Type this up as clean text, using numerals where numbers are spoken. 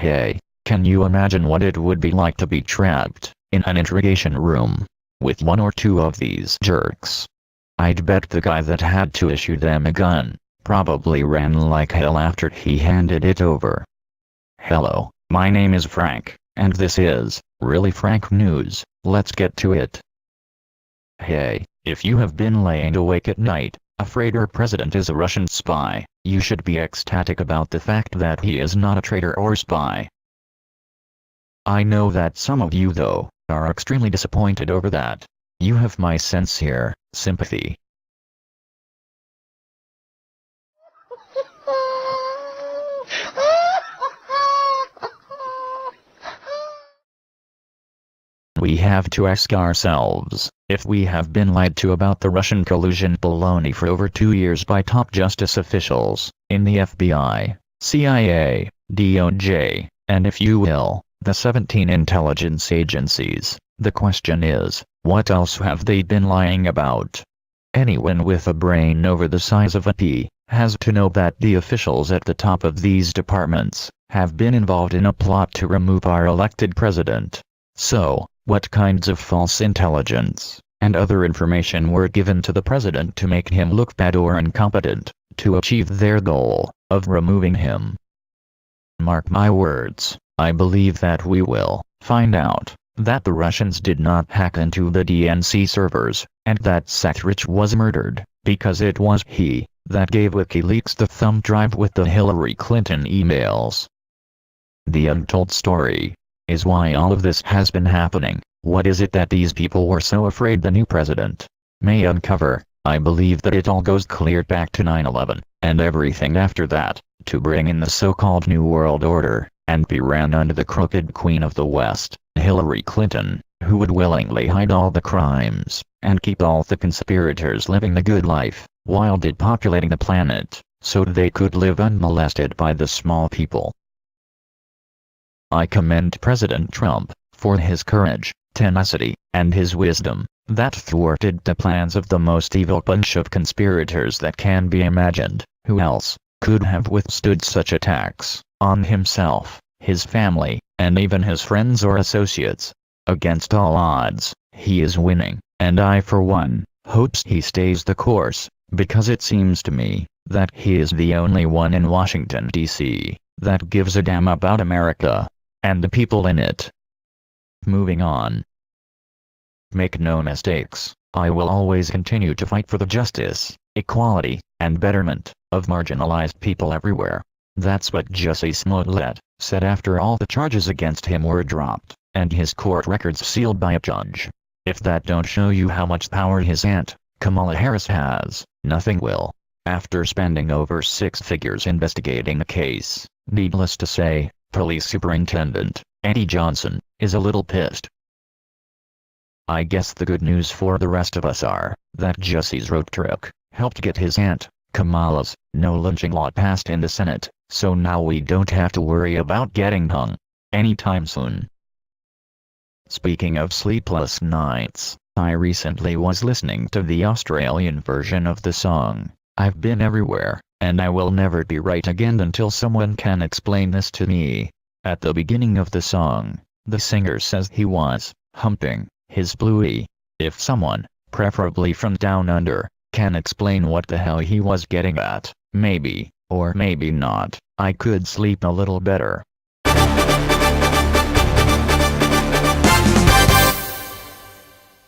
Hey, can you imagine what it would be like to be trapped in an interrogation room with one or two of these jerks? I'd bet the guy that had to issue them a gun probably ran like hell after he handed it over. Hello, my name is Frank, and this is Really Frank News. Let's get to it. Hey, if you have been laying awake at night, afraid your president is a Russian spy, you should be ecstatic about the fact that he is not a traitor or spy. I know that some of you though, are extremely disappointed over that. You have my sincere sympathy. We have to ask ourselves, if we have been lied to about the Russian collusion baloney for over 2 years by top justice officials, in the FBI, CIA, DOJ, and if you will, the 17 intelligence agencies, the question is, what else have they been lying about? Anyone with a brain over the size of a pea, has to know that the officials at the top of these departments, have been involved in a plot to remove our elected president. So, what kinds of false intelligence and other information were given to the president to make him look bad or incompetent, to achieve their goal of removing him? Mark my words, I believe that we will find out that the Russians did not hack into the DNC servers, and that Sackrich was murdered, because it was he that gave WikiLeaks the thumb drive with the Hillary Clinton emails. The untold story is why all of this has been happening. What is it that these people were so afraid the new president may uncover? I believe that it all goes clear back to 9/11, and everything after that, to bring in the so-called New World Order, and be ran under the crooked Queen of the West, Hillary Clinton, who would willingly hide all the crimes, and keep all the conspirators living the good life, while depopulating the planet, so they could live unmolested by the small people. I commend President Trump for his courage, tenacity, and his wisdom, that thwarted the plans of the most evil bunch of conspirators that can be imagined. Who else could have withstood such attacks on himself, his family, and even his friends or associates? Against all odds, he is winning, and I for one, hopes he stays the course, because it seems to me that he is the only one in Washington, D.C., that gives a damn about America and the people in it. Moving on. Make no mistakes, I will always continue to fight for the justice, equality, and betterment of marginalized people everywhere. That's what Jussie Smollett said after all the charges against him were dropped, and his court records sealed by a judge. If that don't show you how much power his aunt, Kamala Harris has, nothing will. After spending over 6 figures investigating the case, needless to say, Police Superintendent Eddie Johnson is a little pissed. I guess the good news for the rest of us are that Jussie's road trick helped get his aunt, Kamala's, no lynching law passed in the Senate, so now we don't have to worry about getting hung anytime soon. Speaking of sleepless nights, I recently was listening to the Australian version of the song, I've Been Everywhere, and I will never be right again until someone can explain this to me. At the beginning of the song, the singer says he was humping his bluey. If someone, preferably from down under, can explain what the hell he was getting at, maybe, or maybe not, I could sleep a little better.